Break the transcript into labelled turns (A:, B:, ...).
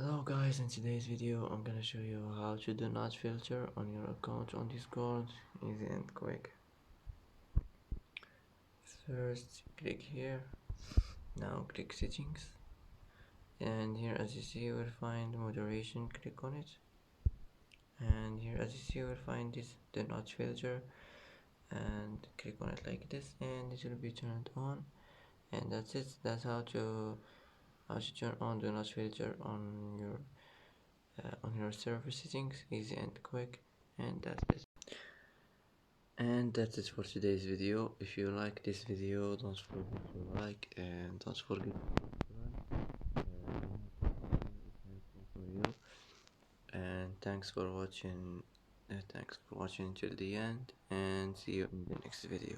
A: Hello guys, in today's video I'm gonna show you how to do notch filter on your account on Discord, easy and quick. First click here, now click settings, and here as you see you will find moderation, click on it, and here as you see you will find this the notch filter, and click on it like this and it will be turned on, and that's it. That's how to turn on the notch filter on your server settings, easy and quick. And that's it for today's video. If you like this video, don't forget to like and don't forget to subscribe. It's helpful for you. And thanks for watching. Thanks for watching till the end, and see you in the next video.